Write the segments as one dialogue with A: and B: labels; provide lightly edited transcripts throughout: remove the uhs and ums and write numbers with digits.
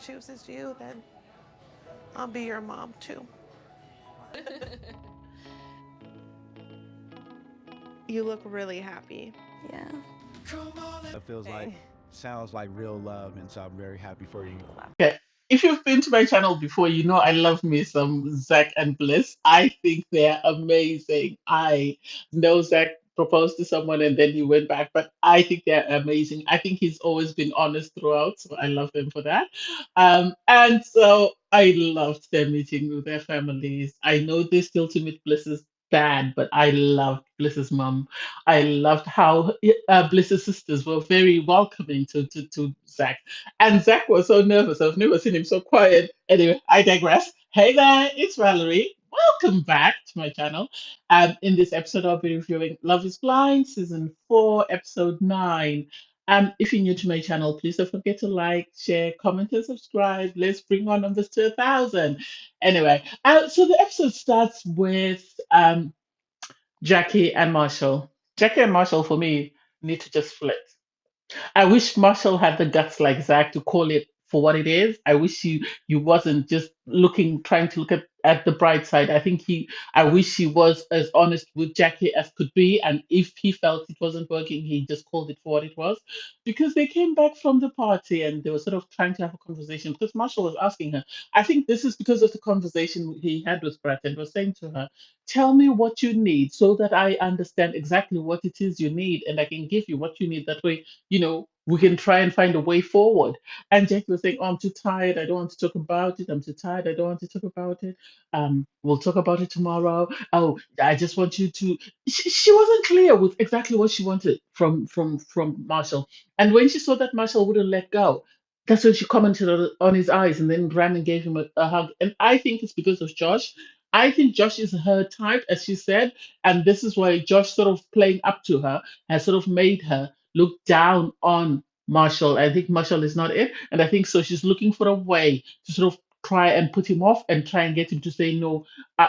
A: chooses you, then I'll be your mom too. You look really happy.
B: Yeah.
C: It feels like,
A: Hey.
C: sounds like real love, and so I'm very happy for you.
D: Okay. If you've been to my channel before, you know I love me some Zack and Bliss. I think they're amazing. I know Zack proposed to someone and then he went back, but I think they're amazing. I think he's always been honest throughout, so I love him for that. And so I loved their meeting with their families. I know they still to meet Bliss's dad, but I loved Bliss's mom. I loved how Bliss's sisters were very welcoming to Zack. And Zach was so nervous. I've never seen him so quiet. Anyway, I digress. Hey there, it's Valerie. Welcome back to my channel. In this episode, I'll be reviewing Love is Blind, Season 4, Episode 9. If you're new to my channel, please don't forget to like, share, comment, and subscribe. Let's bring our numbers to 1,000. Anyway, so the episode starts with Jackie and Marshall. Jackie and Marshall, for me, need to just flirt. I wish Marshall had the guts like Zach to call it for what it is. I wish he wasn't just trying to look at the bright side. I wish he was as honest with Jackie as could be. And if he felt it wasn't working, he just called it for what it was. Because they came back from the party and they were sort of trying to have a conversation because Marshall was asking her. I think this is because of the conversation he had with Brett and was saying to her, tell me what you need so that I understand exactly what it is you need and I can give you what you need. That way we can try and find a way forward. And Jackie was saying, oh, I'm too tired. I don't want to talk about it. I'm too tired. I don't want to talk about it. We'll talk about it tomorrow. Oh, I just want you to. She wasn't clear with exactly what she wanted from Marshall. And when she saw that Marshall wouldn't let go, that's when she commented on his eyes and then ran and gave him a hug. And I think it's because of Josh. I think Josh is her type, as she said, and this is why Josh sort of playing up to her has sort of made her look down on Marshall. I think Marshall is not it. And I think so she's looking for a way to sort of try and put him off and try and get him to say, no,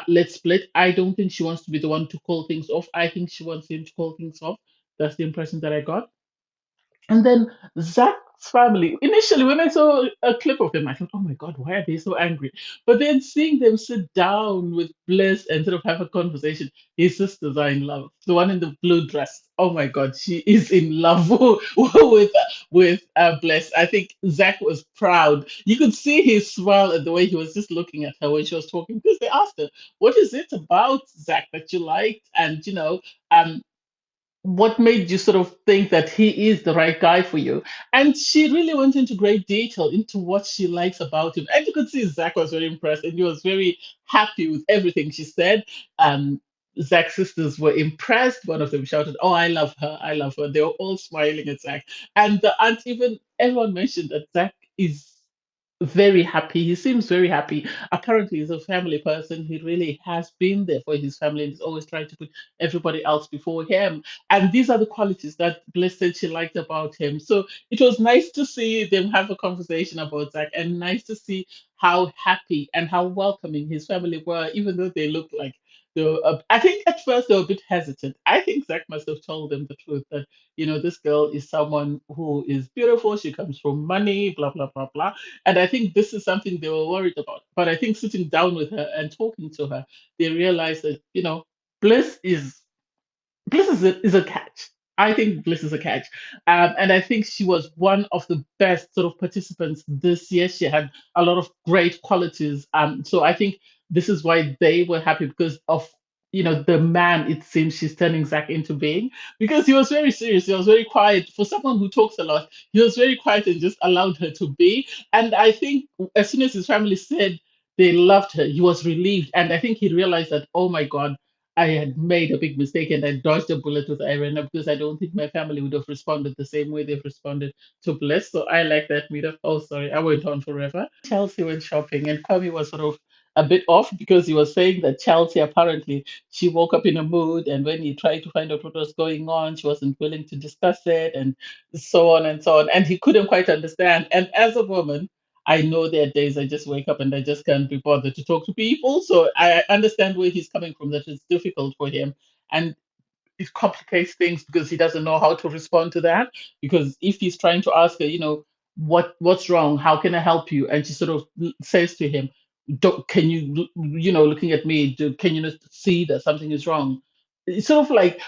D: let's split. I don't think she wants to be the one to call things off. I think she wants him to call things off. That's the impression that I got. And then Zach's family, initially, when I saw a clip of them, I thought, oh my God, why are they so angry? But then seeing them sit down with Bliss and sort of have a conversation, his sisters are in love. The one in the blue dress, oh my God, she is in love with Bliss. I think Zach was proud. You could see his smile at the way he was just looking at her when she was talking because they asked her, what is it about Zach that you liked? And, um, what made you sort of think that he is the right guy for you? And she really went into great detail into what she likes about him. And you could see Zach was very impressed and he was very happy with everything she said. Um, Zach's sisters were impressed. One of them shouted, oh, I love her. I love her. They were all smiling at Zach. And the aunt, even everyone mentioned that Zach is very happy. He seems very happy. Apparently, he's a family person. He really has been there for his family and he's always trying to put everybody else before him. And ththese are the qualities that Bliss said she liked about him. So it was nice to see them have a conversation about Zach and nice to see how happy and how welcoming his family were, even though they looked like they were, I think at first they were a bit hesitant. I think Zach must have told them the truth that, this girl is someone who is beautiful. She comes from money, blah, blah, blah, blah. And I think this is something they were worried about. But I think sitting down with her and talking to her, they realized that, Bliss is Bliss is a catch. I think Bliss is a catch. And I think she was one of the best sort of participants this year. She had a lot of great qualities. So I think this is why they were happy because of the man it seems she's turning Zach into being because he was very serious. He was very quiet. For someone who talks a lot, he was very quiet and just allowed her to be. And I think as soon as his family said they loved her, he was relieved. And I think he realized that, oh my God, I had made a big mistake and I dodged a bullet with Irina because I don't think my family would have responded the same way they've responded to Bliss. So I like that meetup. Oh, sorry, I went on forever. Chelsea went shopping and Kwame was sort of a bit off because he was saying that Chelsea apparently she woke up in a mood and when he tried to find out what was going on, she wasn't willing to discuss it and so on and so on. And he couldn't quite understand. And as a woman, I know there are days I just wake up and I just can't be bothered to talk to people. So I understand where he's coming from, that it's difficult for him. And it complicates things because he doesn't know how to respond to that. Because if he's trying to ask her, what's wrong? How can I help you? And she sort of says to him, don't, can you, looking at me, can you not see that something is wrong? It's sort of like,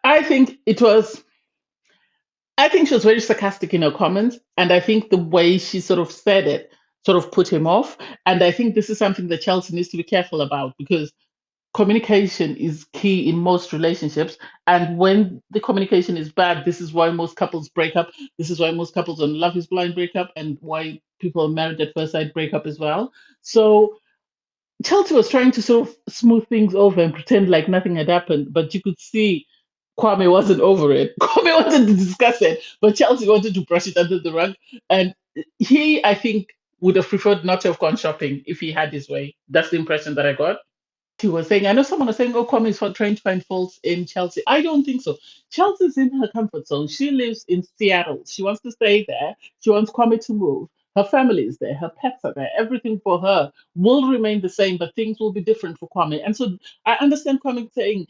D: I think it was, I think she was very sarcastic in her comments. And I think the way she sort of said it sort of put him off. And I think this is something that Chelsea needs to be careful about, because communication is key in most relationships. And when the communication is bad, this is why most couples break up. This is why most couples on Love is Blind break up, and why people married at first sight break up as well. So Chelsea was trying to sort of smooth things over and pretend like nothing had happened, but you could see Kwame wasn't over it. Kwame wanted to discuss it, but Chelsea wanted to brush it under the rug. And he, I think, would have preferred not to have gone shopping if he had his way. That's the impression that I got. He was saying, I know someone was saying, oh, Kwame is for trying to find faults in Chelsea. I don't think so. Chelsea's in her comfort zone. She lives in Seattle. She wants to stay there. She wants Kwame to move. Her family is there. Her pets are there. Everything for her will remain the same, but things will be different for Kwame. And so I understand Kwame saying,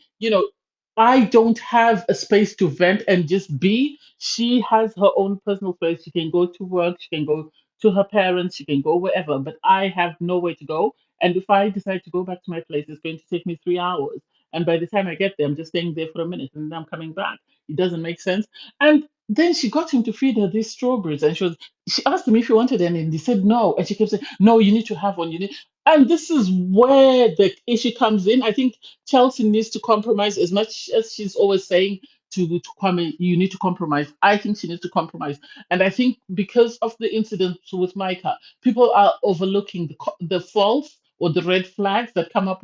D: I don't have a space to vent and just be. She has her own personal space. She can go to work. She can go to her parents. She can go wherever. But I have nowhere to go. And if I decide to go back to my place, it's going to take me 3 hours. And by the time I get there, I'm just staying there for a minute and then I'm coming back. It doesn't make sense. And then she got him to feed her these strawberries, and she asked him if he wanted any, and he said no. And she kept saying, no, you need to have one. You need. And this is where the issue comes in. I think Chelsea needs to compromise as much as she's always saying to Kwame, you need to compromise. I think she needs to compromise. And I think because of the incident with Micah, people are overlooking the faults or the red flags that come up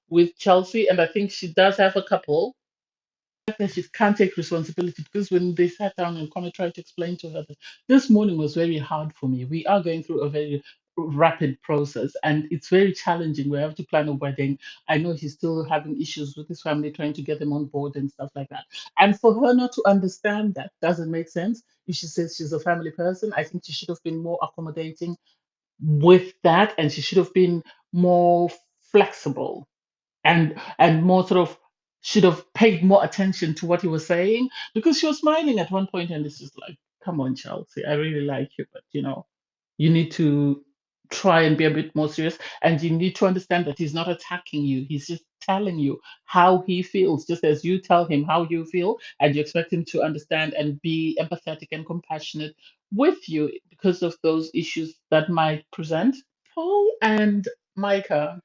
D: with Chelsea. And I think she does have a couple that she can't take responsibility, because when they sat down and Kwame tried to explain to her that this morning was very hard for me. We are going through a very rapid process and it's very challenging. We have to plan a wedding. I know he's still having issues with his family, trying to get them on board and stuff like that. And for her not to understand that doesn't make sense. If she says she's a family person, I think she should have been more accommodating with that, and she should have been more flexible and more sort of should have paid more attention to what he was saying, because she was smiling at one point and it's just like, come on, Chelsea, I really like you, but you need to try and be a bit more serious, and you need to understand that he's not attacking you. He's just telling you how he feels, just as you tell him how you feel, and you expect him to understand and be empathetic and compassionate with you because of those issues that might present. Paul and Micah,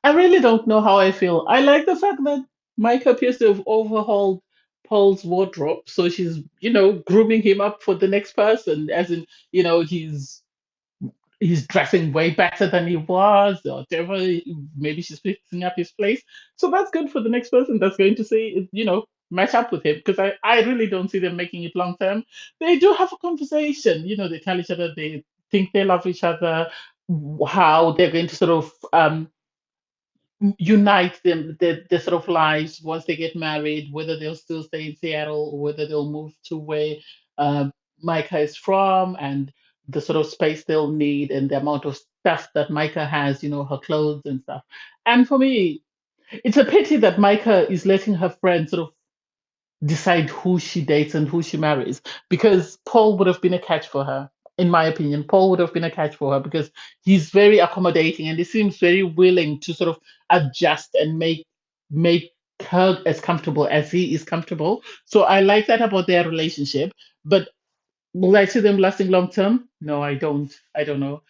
D: I really don't know how I feel. I like the fact that Mike appears to have overhauled Paul's wardrobe. So she's, grooming him up for the next person, as in, he's dressing way better than he was, or whatever. Maybe she's fixing up his place. So that's good for the next person that's going to see, match up with him. Because I really don't see them making it long term. They do have a conversation. They tell each other they think they love each other, how they're going to sort of unite them, their sort of lives once they get married, whether they'll still stay in Seattle or whether they'll move to where uh, Micah is from, and the sort of space they'll need and the amount of stuff that Micah has, her clothes and stuff. And for me, it's a pity that Micah is letting her friends sort of decide who she dates and who she marries, because Paul would have been a catch for her. In my opinion, Paul would have been a catch for her because he's very accommodating and he seems very willing to sort of adjust and make her as comfortable as he is comfortable. So I like that about their relationship. But will I see them lasting long term? No, I don't. I don't know.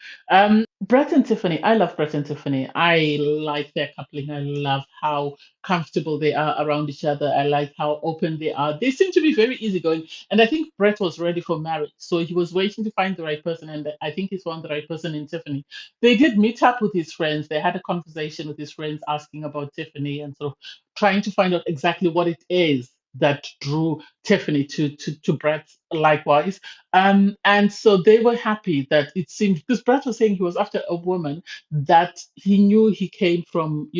D: Brett and Tiffany, I love Brett and Tiffany. I like their coupling. I love how comfortable they are around each other. I like how open they are. They seem to be very easygoing. And I think Brett was ready for marriage. So he was waiting to find the right person. And I think he's found the right person in Tiffany. They did meet up with his friends. They had a conversation with his friends asking about Tiffany and sort of trying to find out exactly what it is that drew Tiffany to Brett likewise. And so they were happy that it seemed, because Brett was saying he was after a woman that he knew he came from,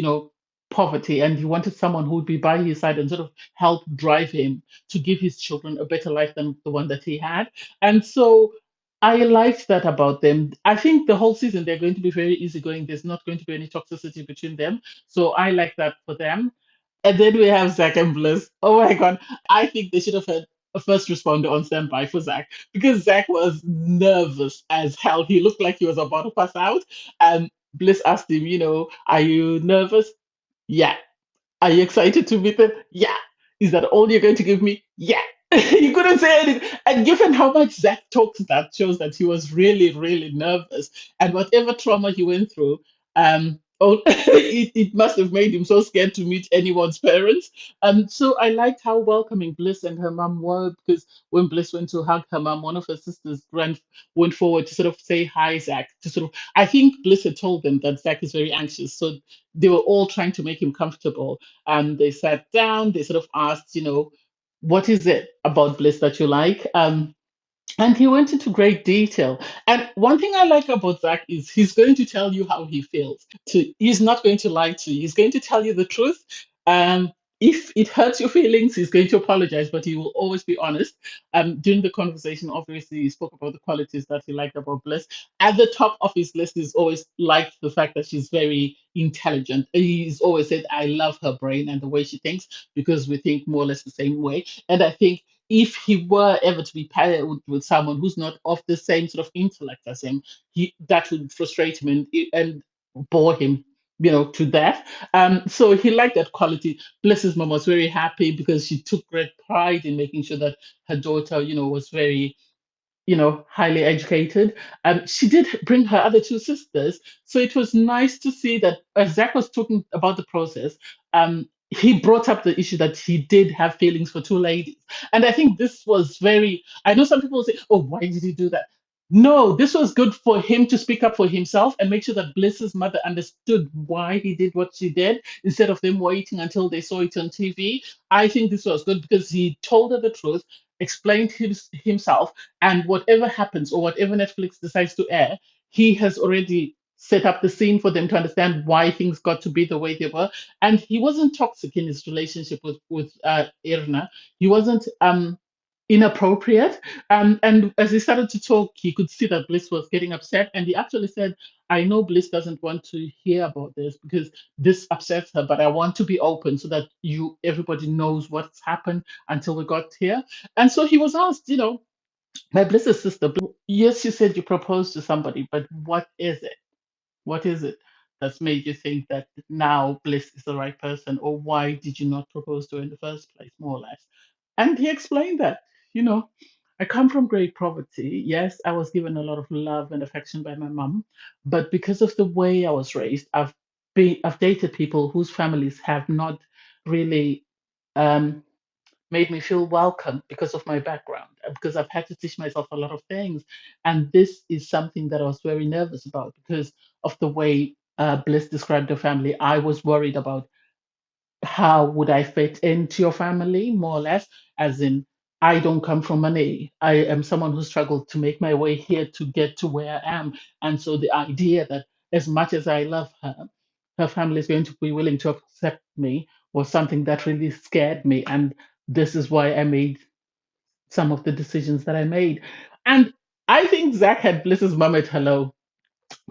D: poverty, and he wanted someone who would be by his side and sort of help drive him to give his children a better life than the one that he had. And so I liked that about them. I think the whole season they're going to be very easygoing. There's not going to be any toxicity between them. So I like that for them. And then we have Zack and Bliss. Oh my God. I think they should have had a first responder on standby for Zach because Zach was nervous as hell. He looked like he was about to pass out. And Bliss asked him, are you nervous? Yeah. Are you excited to meet them? Yeah. Is that all you're going to give me? Yeah. He couldn't say anything. And given how much Zach talks, that shows that he was really, really nervous. And whatever trauma he went through, it must have made him so scared to meet anyone's parents. So I liked how welcoming Bliss and her mum were because when Bliss went to hug her mum, one of her sisters went forward to sort of say hi, Zach. To sort of, I think Bliss had told them that Zach is very anxious, so they were all trying to make him comfortable. And they sat down. They sort of asked, what is it about Bliss that you like? And he went into great detail. And one thing I like about Zach is he's going to tell you how he feels. He's not going to lie to you. He's going to tell you the truth. Um, if it hurts your feelings, he's going to apologize, but he will always be honest. During the conversation, obviously, he spoke about the qualities that he liked about Bliss. At the top of his list is always liked the fact that she's very intelligent. He's always said, I love her brain and the way she thinks because we think more or less the same way. And I think if he were ever to be paired with someone who's not of the same sort of intellect as him, that would frustrate him and bore him, to death. So he liked that quality. Bless's mom was very happy because she took great pride in making sure that her daughter, was very highly educated. She did bring her other two sisters. So it was nice to see that as Zach was talking about the process, he brought up the issue that he did have feelings for two ladies. And I think this was very, I know some people say, oh, why did he do that? No, this was good for him to speak up for himself and make sure that Bliss's mother understood why he did what she did instead of them waiting until they saw it on TV. I think this was good because he told her the truth, explained himself, and whatever happens or whatever Netflix decides to air, he has already set up the scene for them to understand why things got to be the way they were. And he wasn't toxic in his relationship with Irina. He wasn't inappropriate. And as he started to talk, he could see that Bliss was getting upset. And he actually said, I know Bliss doesn't want to hear about this because this upsets her, but I want to be open so that everybody knows what's happened until we got here. And so he was asked, my Bliss's sister, yes, you said you proposed to somebody, but what is it? What is it that's made you think that now Bliss is the right person, or why did you not propose to her in the first place, more or less? And he explained that, you know, I come from great poverty. Yes, I was given a lot of love and affection by my mum, but because of the way I was raised, I've dated people whose families have not really um, made me feel welcome because of my background, because I've had to teach myself a lot of things. And this is something that I was very nervous about because of the way Bliss described her family. I was worried about how would I fit into your family, more or less, as in, I don't come from money. I am someone who struggled to make my way here to get to where I am. And so the idea that as much as I love her, her family is going to be willing to accept me was something that really scared me. And this is why I made some of the decisions that I made. And I think Zach had Bliss's mom at hello.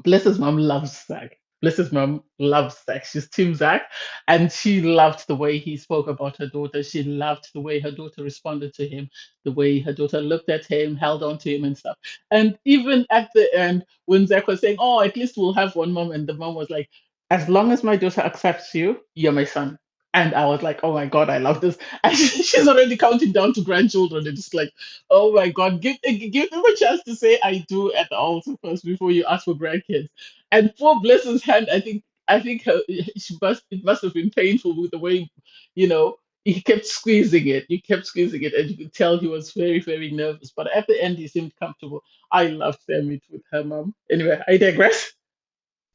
D: Bliss's mom loves Zack. Bliss's mom loves Zack. She's Team Zack. And she loved the way he spoke about her daughter. She loved the way her daughter responded to him, the way her daughter looked at him, held on to him, and stuff. And even at the end, when Zack was saying, oh, at least we'll have one mom, and the mom was like, as long as my daughter accepts you, you're my son. And I was like, oh my God, I love this. And she's already counting down to grandchildren. And it's like, oh my God, give them a chance to say I do at the altar first before you ask for grandkids. And poor Blessing's hand, I think it must have been painful with the way, you know, he kept squeezing it. You kept squeezing it, and you could tell he was very, very nervous. But at the end, he seemed comfortable. I loved their meet with her mom. Anyway, I digress.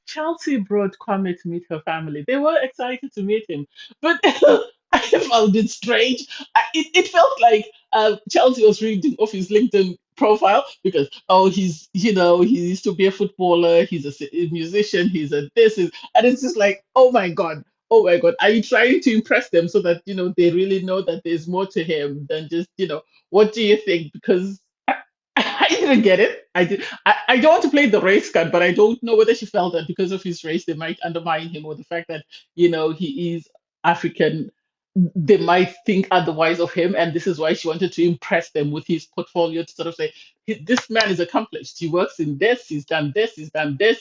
D: Chelsea brought Kwame to meet her family. They were excited to meet him, but I found it strange. It felt like Chelsea was reading off his LinkedIn profile because oh he used to be a footballer, he's a musician, he's a and it's just like oh my god, are you trying to impress them so that they really know that there's more to him than just what do you think? Because I didn't get it. I don't want to play the race card, but I don't know whether she felt that because of his race, they might undermine him, or the fact that he is African. they might think otherwise of him, and this is why she wanted to impress them with his portfolio to sort of say, This man is accomplished. He works in this, he's done this,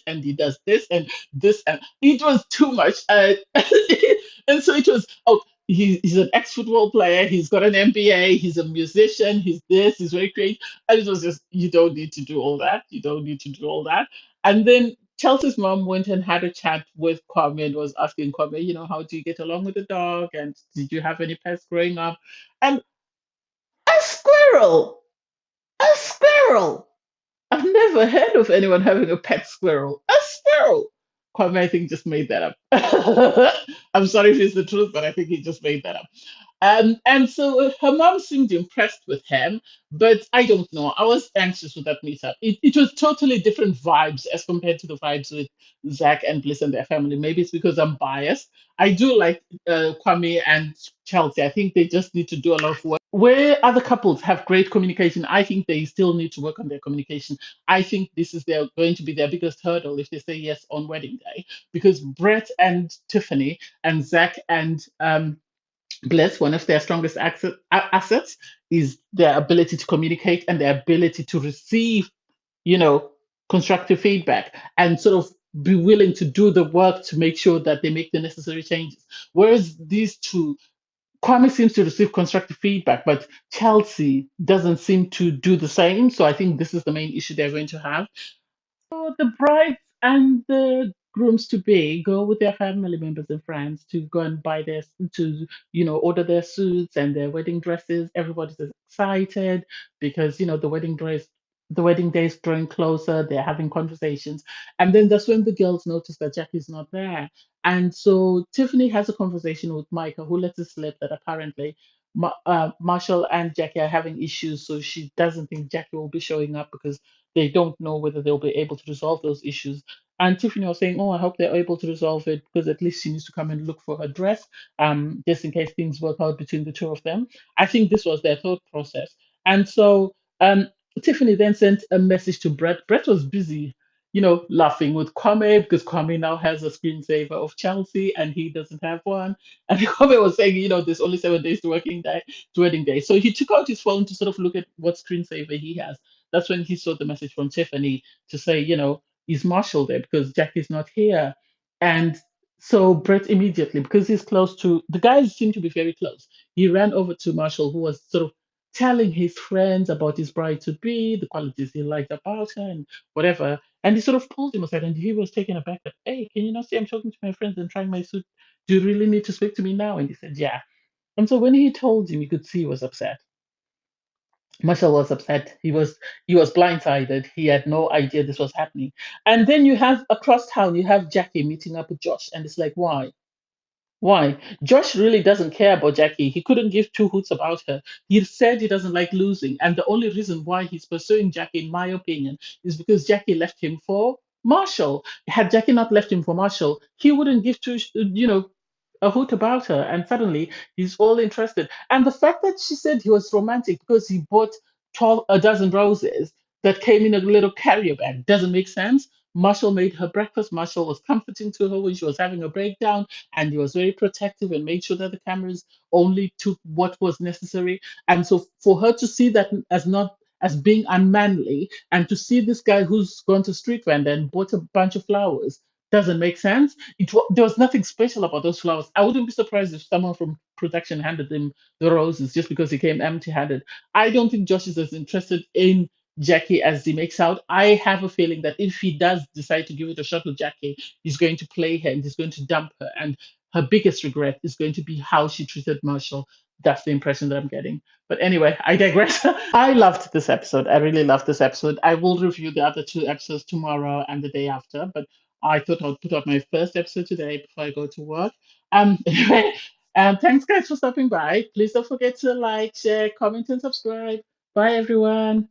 D: and he does this and this." And it was too much. And so it was, oh, he's an ex-football player, he's got an MBA, he's a musician, he's this, he's very creative. And it was just, you don't need to do all that. You don't need to do all that. And then Chelsea's mom went and had a chat with Kwame and was asking Kwame, how do you get along with the dog? And did you have any pets growing up? And a squirrel, a squirrel. I've never heard of anyone having a pet squirrel. A squirrel. Kwame, I think, just made that up. I'm sorry if it's the truth, but I think he just made that up. And so her mom seemed impressed with him, but I don't know. I was anxious with that meetup. It was totally different vibes as compared to the vibes with Zach and Bliss and their family. Maybe it's because I'm biased. I do like Kwame and Chelsea. I think they just need to do a lot of work. Where other couples have great communication, I think they still need to work on their communication. I think this is going to be their biggest hurdle if they say yes on wedding day, because Brett and Tiffany and Zach and Bliss, one of their strongest assets is their ability to communicate and their ability to receive, you know, constructive feedback and sort of be willing to do the work to make sure that they make the necessary changes. Whereas these two, Kwame seems to receive constructive feedback, but Chelsea doesn't seem to do the same. So I think this is the main issue they're going to have. So the brides and the grooms to be go with their family members and friends to go and buy to order their suits and their wedding dresses. Everybody's excited because the wedding day is drawing closer. They're having conversations, and then that's when the girls notice that Jackie's not there. And so Tiffany has a conversation with Micah, who lets it slip that apparently Marshall and Jackie are having issues, so she doesn't think Jackie will be showing up because they don't know whether they'll be able to resolve those issues. And Tiffany was saying, "Oh, I hope they're able to resolve it because at least she needs to come and look for her dress, just in case things work out between the two of them." I think this was their thought process. And so Tiffany then sent a message to Brett. Brett was busy, laughing with Kwame because Kwame now has a screensaver of Chelsea and he doesn't have one. And Kwame was saying, there's only 7 days to wedding day. So he took out his phone to sort of look at what screensaver he has. That's when he saw the message from Tiffany to say, is Marshall there because Jackie's not here? And so Brett immediately, because he's close to the guys, seem to be very close. He ran over to Marshall, who was sort of telling his friends about his bride to be, the qualities he liked about her, and whatever. And he sort of pulled him aside, and he was taken aback that, "Hey, can you not see I'm talking to my friends and trying my suit? Do you really need to speak to me now?" And he said, "Yeah." And so when he told him, you could see he was upset. Marshall was upset. He was blindsided. He had no idea this was happening. And then you have across town, you have Jackie meeting up with Josh, and it's like, why? Why? Josh really doesn't care about Jackie. He couldn't give two hoots about her. He said he doesn't like losing. And the only reason why he's pursuing Jackie, in my opinion, is because Jackie left him for Marshall. Had Jackie not left him for Marshall, he wouldn't give a hoot about her. And suddenly he's all interested. And the fact that she said he was romantic because he bought 12 a dozen roses that came in a little carrier bag doesn't make sense. Marshall made her breakfast. Marshall was comforting to her when she was having a breakdown, and he was very protective and made sure that the cameras only took what was necessary. And so for her to see that as not as being unmanly, and to see this guy who's gone to street vendor and bought a bunch of flowers doesn't make sense. There was nothing special about those flowers. I wouldn't be surprised if someone from production handed him the roses just because he came empty-handed. I don't think Josh is as interested in Jackie as he makes out. I have a feeling that if he does decide to give it a shot with Jackie, he's going to play her and he's going to dump her. And her biggest regret is going to be how she treated Marshall. That's the impression that I'm getting. But anyway, I digress. I loved this episode. I really loved this episode. I will review the other two episodes tomorrow and the day after, but I thought I'd put out my first episode today before I go to work. Anyway, thanks guys for stopping by. Please don't forget to like, share, comment, and subscribe. Bye everyone.